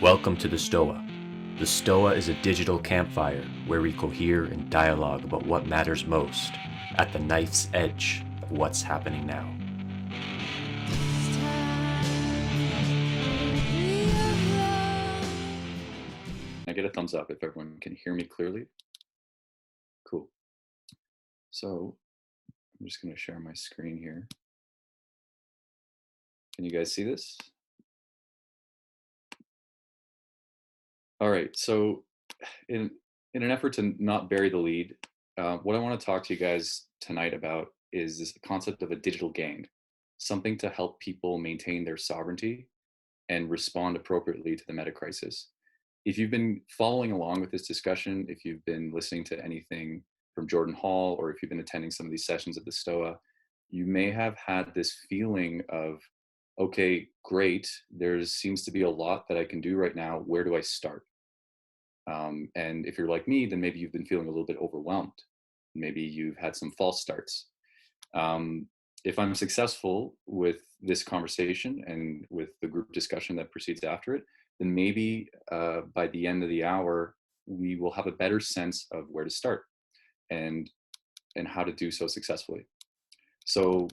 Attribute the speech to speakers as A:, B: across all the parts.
A: Welcome to the Stoa. The Stoa is a digital campfire where we cohere and dialogue about what matters most at the knife's edge of what's happening now.
B: I get a thumbs up if everyone can hear me clearly. Cool. So I'm just going to share my screen here. Can you guys see this? All right. So in an effort to not bury the lead, what I want to talk to you guys tonight about is this concept of a digital gang, something to help people maintain their sovereignty and respond appropriately to the meta crisis. If you've been following along with this discussion, if you've been listening to anything from Jordan Hall, or if you've been attending some of these sessions at the Stoa, you may have had this feeling of, okay, great, there seems to be a lot that I can do right now. Where do I start? And if you're like me, then maybe you've been feeling a little bit overwhelmed. Maybe you've had some false starts. If I'm successful with this conversation and with the group discussion that proceeds after it, then maybe by the end of the hour, we will have a better sense of where to start and how to do so successfully. So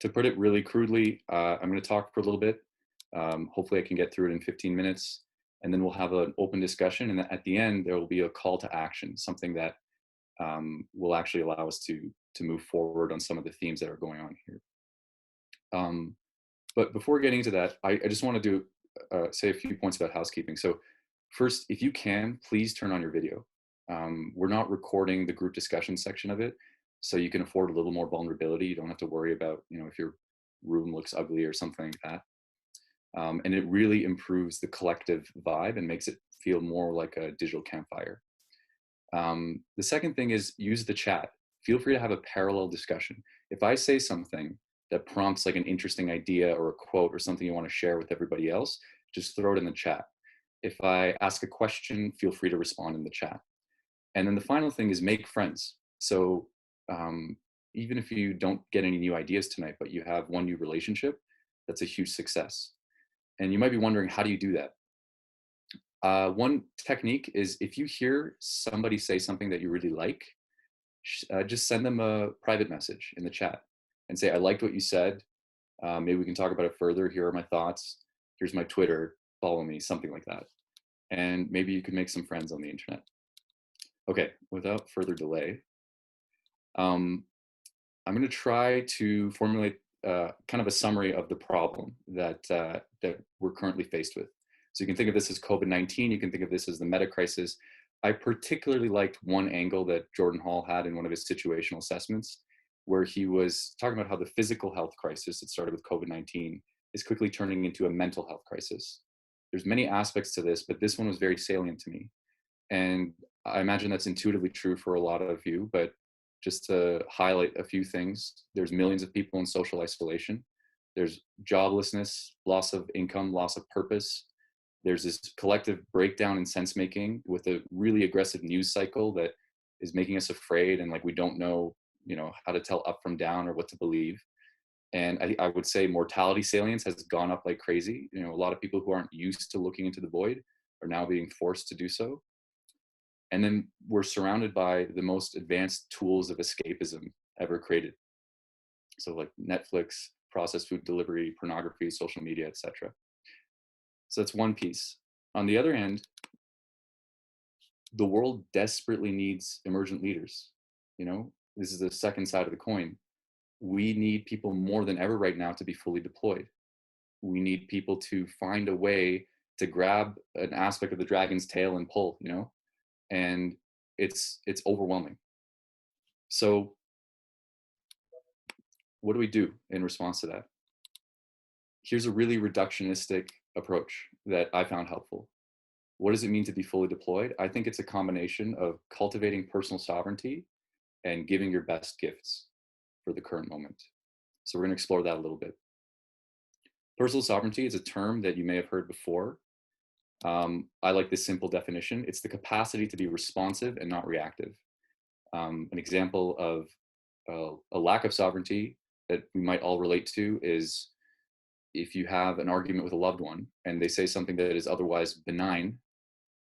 B: to put it really crudely, I'm going to talk for a little bit. Hopefully I can get through it in 15 minutes, and then we'll have an open discussion. And at the end, there will be a call to action, something that will actually allow us to move forward on some of the themes that are going on here. But before getting into that, I just want to say a few points about housekeeping. So first, if you can, please turn on your video. We're not recording the group discussion section of it, so you can afford a little more vulnerability. You don't have to worry about, if your room looks ugly or something like that. And it really improves the collective vibe and makes it feel more like a digital campfire. The second thing is use the chat. Feel free to have a parallel discussion. If I say something that prompts like an interesting idea or a quote or something you want to share with everybody else, just throw it in the chat. If I ask a question, feel free to respond in the chat. And then the final thing is make friends. So even if you don't get any new ideas tonight, but you have one new relationship, that's a huge success. And you might be wondering, how do you do that? One technique is if you hear somebody say something that you really like, just send them a private message in the chat and say, I liked what you said. Maybe we can talk about it further. Here are my thoughts. Here's my Twitter. Follow me, something like that. And maybe you can make some friends on the internet. Okay, without further delay, I'm going to try to formulate kind of a summary of the problem that we're currently faced with. So you can think of this as COVID-19. You can think of this as the meta crisis. I particularly liked one angle that Jordan Hall had in one of his situational assessments, where he was talking about how the physical health crisis that started with COVID-19 is quickly turning into a mental health crisis. There's many aspects to this, but this one was very salient to me. And I imagine that's intuitively true for a lot of you, but just to highlight a few things, there's millions of people in social isolation. There's joblessness, loss of income, loss of purpose. There's this collective breakdown in sense making with a really aggressive news cycle that is making us afraid, and like we don't know, how to tell up from down or what to believe. And I would say mortality salience has gone up like crazy. A lot of people who aren't used to looking into the void are now being forced to do so. And then we're surrounded by the most advanced tools of escapism ever created. So like Netflix, processed food delivery, pornography, social media, etc. So that's one piece. On the other hand, the world desperately needs emergent leaders. This is the second side of the coin. We need people more than ever right now to be fully deployed. We need people to find a way to grab an aspect of the dragon's tail and pull, and it's overwhelming. So what do we do in response to that? Here's a really reductionistic approach that I found helpful. What does it mean to be fully deployed? I think it's a combination of cultivating personal sovereignty and giving your best gifts for the current moment. So we're going to explore that a little bit. Personal sovereignty is a term that you may have heard before. I like this simple definition. It's the capacity to be responsive and not reactive. An example of a lack of sovereignty that we might all relate to is if you have an argument with a loved one and they say something that is otherwise benign,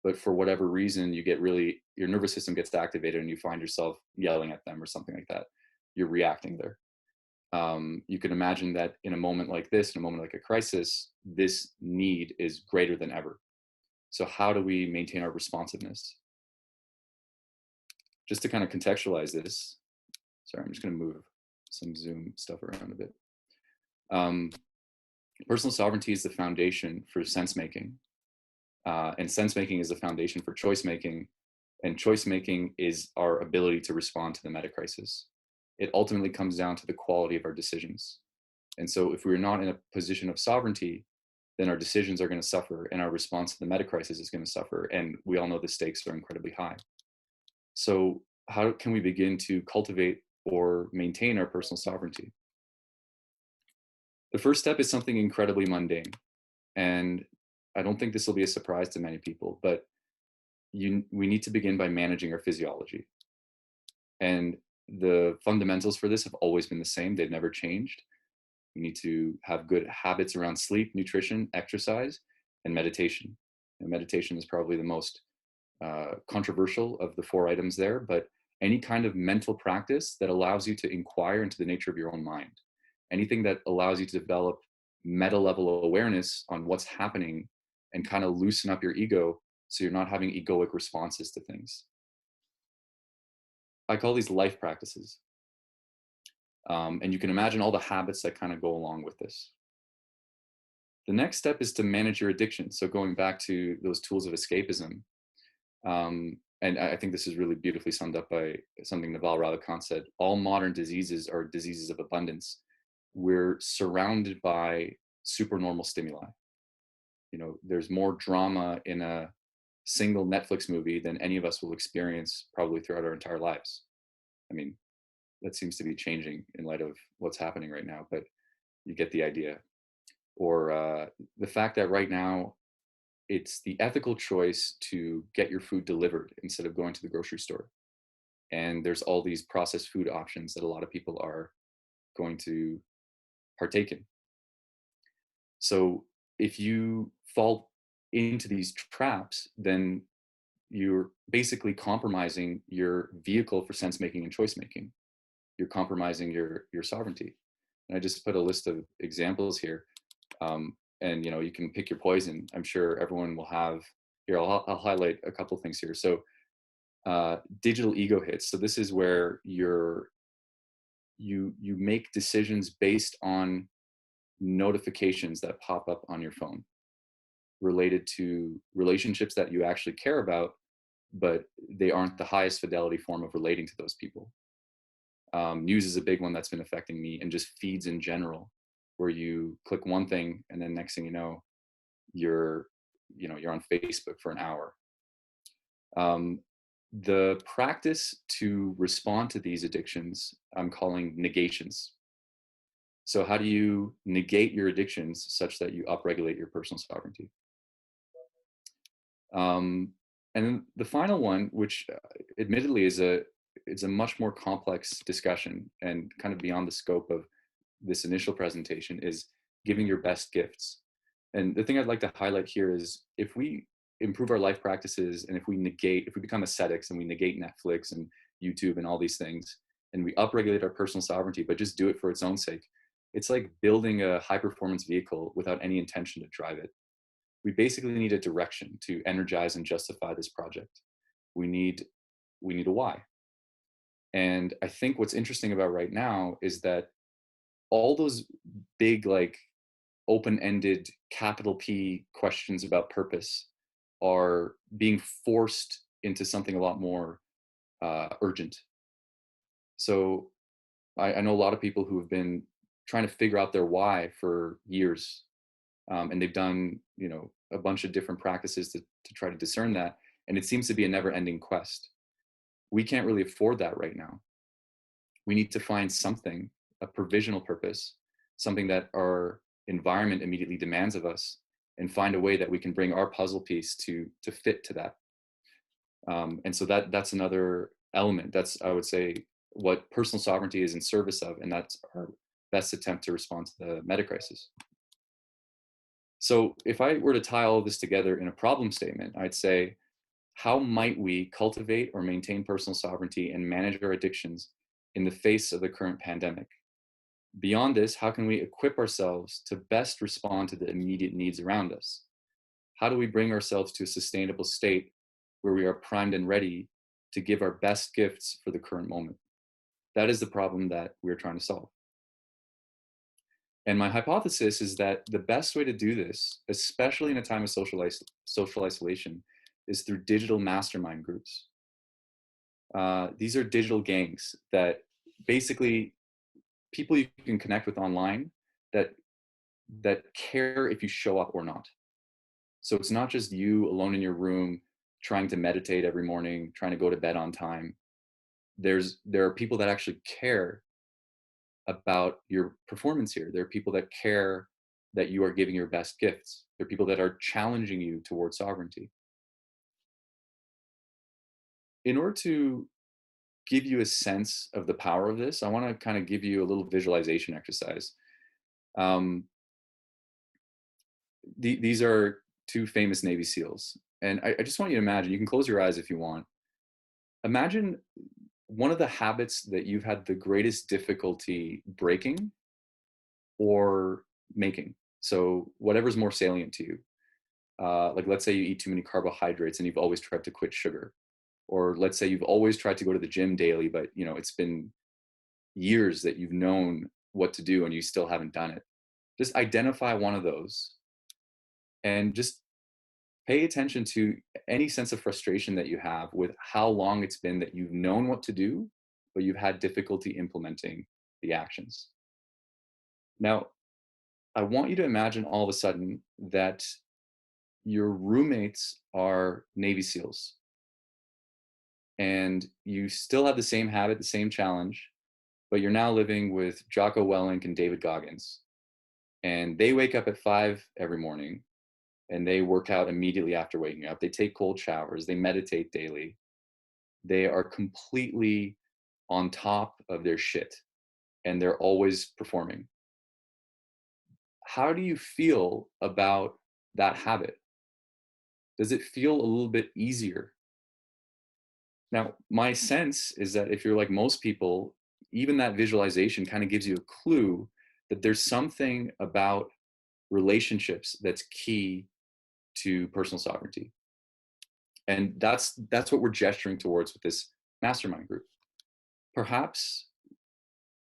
B: but for whatever reason you get really, your nervous system gets activated and you find yourself yelling at them or something like that, you're reacting there. You can imagine that in a moment like this, in a moment like a crisis, this need is greater than ever. So how do we maintain our responsiveness? Just to kind of contextualize this, sorry, I'm just going to move some Zoom stuff around a bit. Personal sovereignty is the foundation for sense making, and sense making is the foundation for choice making, and choice making is our ability to respond to the meta crisis. It ultimately comes down to the quality of our decisions. And so if we're not in a position of sovereignty, then our decisions are going to suffer and our response to the meta crisis is going to suffer. And we all know the stakes are incredibly high. So how can we begin to cultivate or maintain our personal sovereignty? The first step is something incredibly mundane. And I don't think this will be a surprise to many people, but we need to begin by managing our physiology. And the fundamentals for this have always been the same. They've never changed. We need to have good habits around sleep, nutrition, exercise, and meditation. And meditation is probably the most controversial of the 4 items there, but any kind of mental practice that allows you to inquire into the nature of your own mind, anything that allows you to develop meta level awareness on what's happening and kind of loosen up your ego so you're not having egoic responses to things. I call these life practices. And you can imagine all the habits that kind of go along with this. The next step is to manage your addiction. So going back to those tools of escapism, and I think this is really beautifully summed up by something Naval Ravikant said, all modern diseases are diseases of abundance. We're surrounded by supernormal stimuli. You know, there's more drama in a single Netflix movie than any of us will experience probably throughout our entire lives. I mean, that seems to be changing in light of what's happening right now, but you get the idea. Or the fact that right now it's the ethical choice to get your food delivered instead of going to the grocery store. And there's all these processed food options that a lot of people are going to partake in. So if you fall into these traps, then you're basically compromising your vehicle for sense making and choice making. You're compromising your sovereignty. And I just put a list of examples here. And you know, you can pick your poison. I'm sure everyone will have here. I'll highlight a couple things here. So digital ego hits. So this is where you make decisions based on notifications that pop up on your phone related to relationships that you actually care about, but they aren't the highest fidelity form of relating to those people. News is a big one that's been affecting me, and just feeds in general, where you click one thing and then next thing you know, you're on Facebook for an hour. The practice to respond to these addictions, I'm calling negations. So how do you negate your addictions such that you upregulate your personal sovereignty? And then the final one, which admittedly is a much more complex discussion and kind of beyond the scope of this initial presentation, is giving your best gifts. And the thing I'd like to highlight here is, if we improve our life practices and if we become ascetics and we negate Netflix and YouTube and all these things, and we upregulate our personal sovereignty, but just do it for its own sake, it's like building a high performance vehicle without any intention to drive it. We basically need a direction to energize and justify this project. We need a why. And I think what's interesting about right now is that all those big, like, open-ended capital P questions about purpose are being forced into something a lot more urgent. So I know a lot of people who have been trying to figure out their why for years, and they've done, a bunch of different practices to try to discern that, and it seems to be a never-ending quest. We can't really afford that right now. We need to find something, a provisional purpose, something that our environment immediately demands of us, and find a way that we can bring our puzzle piece to fit to that. And so that's another element. That's, I would say, what personal sovereignty is in service of, and that's our best attempt to respond to the meta crisis. So if I were to tie all of this together in a problem statement, I'd say, how might we cultivate or maintain personal sovereignty and manage our addictions in the face of the current pandemic? Beyond this, how can we equip ourselves to best respond to the immediate needs around us? How do we bring ourselves to a sustainable state where we are primed and ready to give our best gifts for the current moment? That is the problem that we're trying to solve. And my hypothesis is that the best way to do this, especially in a time of social isolation, is through digital mastermind groups. These are digital gangs that basically people you can connect with online that care if you show up or not. So it's not just you alone in your room trying to meditate every morning, trying to go to bed on time. There are people that actually care about your performance here. There are people that care that you are giving your best gifts. There are people that are challenging you towards sovereignty. In order to give you a sense of the power of this, I want to kind of give you a little visualization exercise. Um, these are two famous Navy SEALs. And I just want you to imagine, you can close your eyes if you want. Imagine one of the habits that you've had the greatest difficulty breaking or making. So whatever's more salient to you. Like let's say you eat too many carbohydrates and you've always tried to quit sugar. Or let's say you've always tried to go to the gym daily, but it's been years that you've known what to do and you still haven't done it. Just identify one of those and just pay attention to any sense of frustration that you have with how long it's been that you've known what to do, but you've had difficulty implementing the actions. Now, I want you to imagine all of a sudden that your roommates are Navy SEALs and you still have the same habit, the same challenge, but you're now living with Jocko Willink and David Goggins. And they wake up at 5 every morning and they work out immediately after waking up. They take cold showers, they meditate daily. They are completely on top of their shit and they're always performing. How do you feel about that habit? Does it feel a little bit easier? Now, my sense is that if you're like most people, even that visualization kind of gives you a clue that there's something about relationships that's key to personal sovereignty. And that's what we're gesturing towards with this mastermind group. Perhaps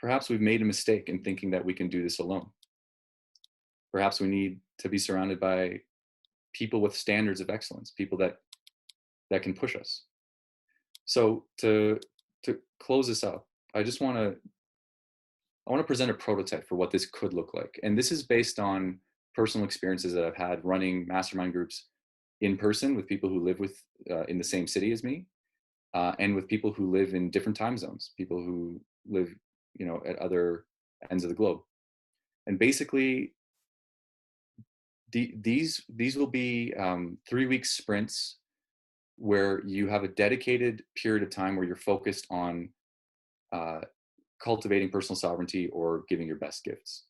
B: we've made a mistake in thinking that we can do this alone. Perhaps we need to be surrounded by people with standards of excellence, people that can push us. So to close this up, I want to present a prototype for what this could look like. And this is based on personal experiences that I've had running mastermind groups in person with people who live in the same city as me, and with people who live in different time zones, people who live, at other ends of the globe. And basically, these will be 3-week sprints where you have a dedicated period of time where you're focused on cultivating personal sovereignty or giving your best gifts.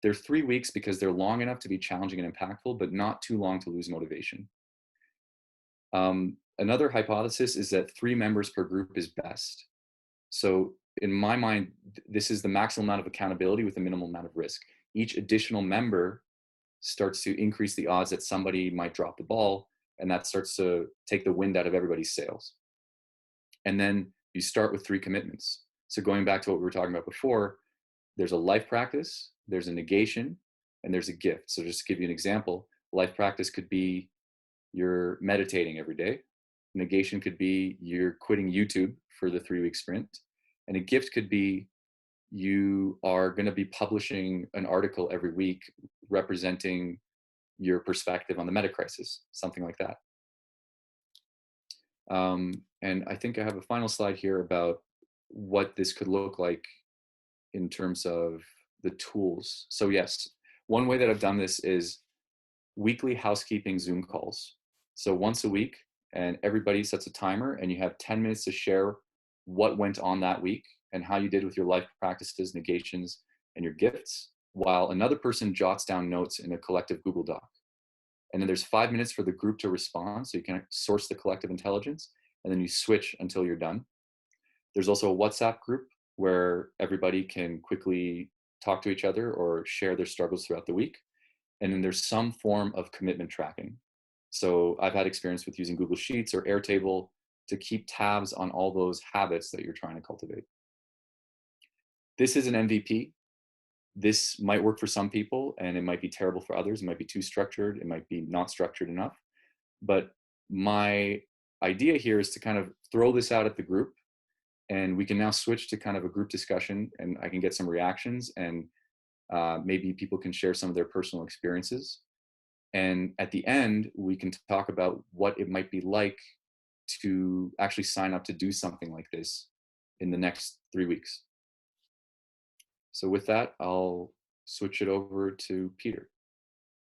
B: They're 3 weeks because they're long enough to be challenging and impactful, but not too long to lose motivation. Another hypothesis is that 3 members per group is best. So in my mind, this is the maximum amount of accountability with the minimal amount of risk. Each additional member starts to increase the odds that somebody might drop the ball, and that starts to take the wind out of everybody's sails. And then you start with 3 commitments. So going back to what we were talking about before, there's a life practice, there's a negation, and there's a gift. So just to give you an example, life practice could be you're meditating every day. Negation could be you're quitting YouTube for the 3-week sprint. And a gift could be you are going to be publishing an article every week representing your perspective on the meta crisis, something like that. And I think I have a final slide here about what this could look like in terms of the tools. So yes, one way that I've done this is weekly housekeeping Zoom calls. So once a week, and everybody sets a timer and you have 10 minutes to share what went on that week and how you did with your life practices, negations, and your gifts, while another person jots down notes in a collective Google Doc. And then there's 5 minutes for the group to respond. So you can source the collective intelligence, and then you switch until you're done. There's also a WhatsApp group where everybody can quickly talk to each other or share their struggles throughout the week. And then there's some form of commitment tracking. So I've had experience with using Google Sheets or Airtable to keep tabs on all those habits that you're trying to cultivate. This is an MVP. This might work for some people and it might be terrible for others. It might be too structured. It might be not structured enough. But my idea here is to kind of throw this out at the group, and we can now switch to kind of a group discussion, and I can get some reactions, and maybe people can share some of their personal experiences. And at the end, we can talk about what it might be like to actually sign up to do something like this in the next 3 weeks. So with that, I'll switch it over to Peter.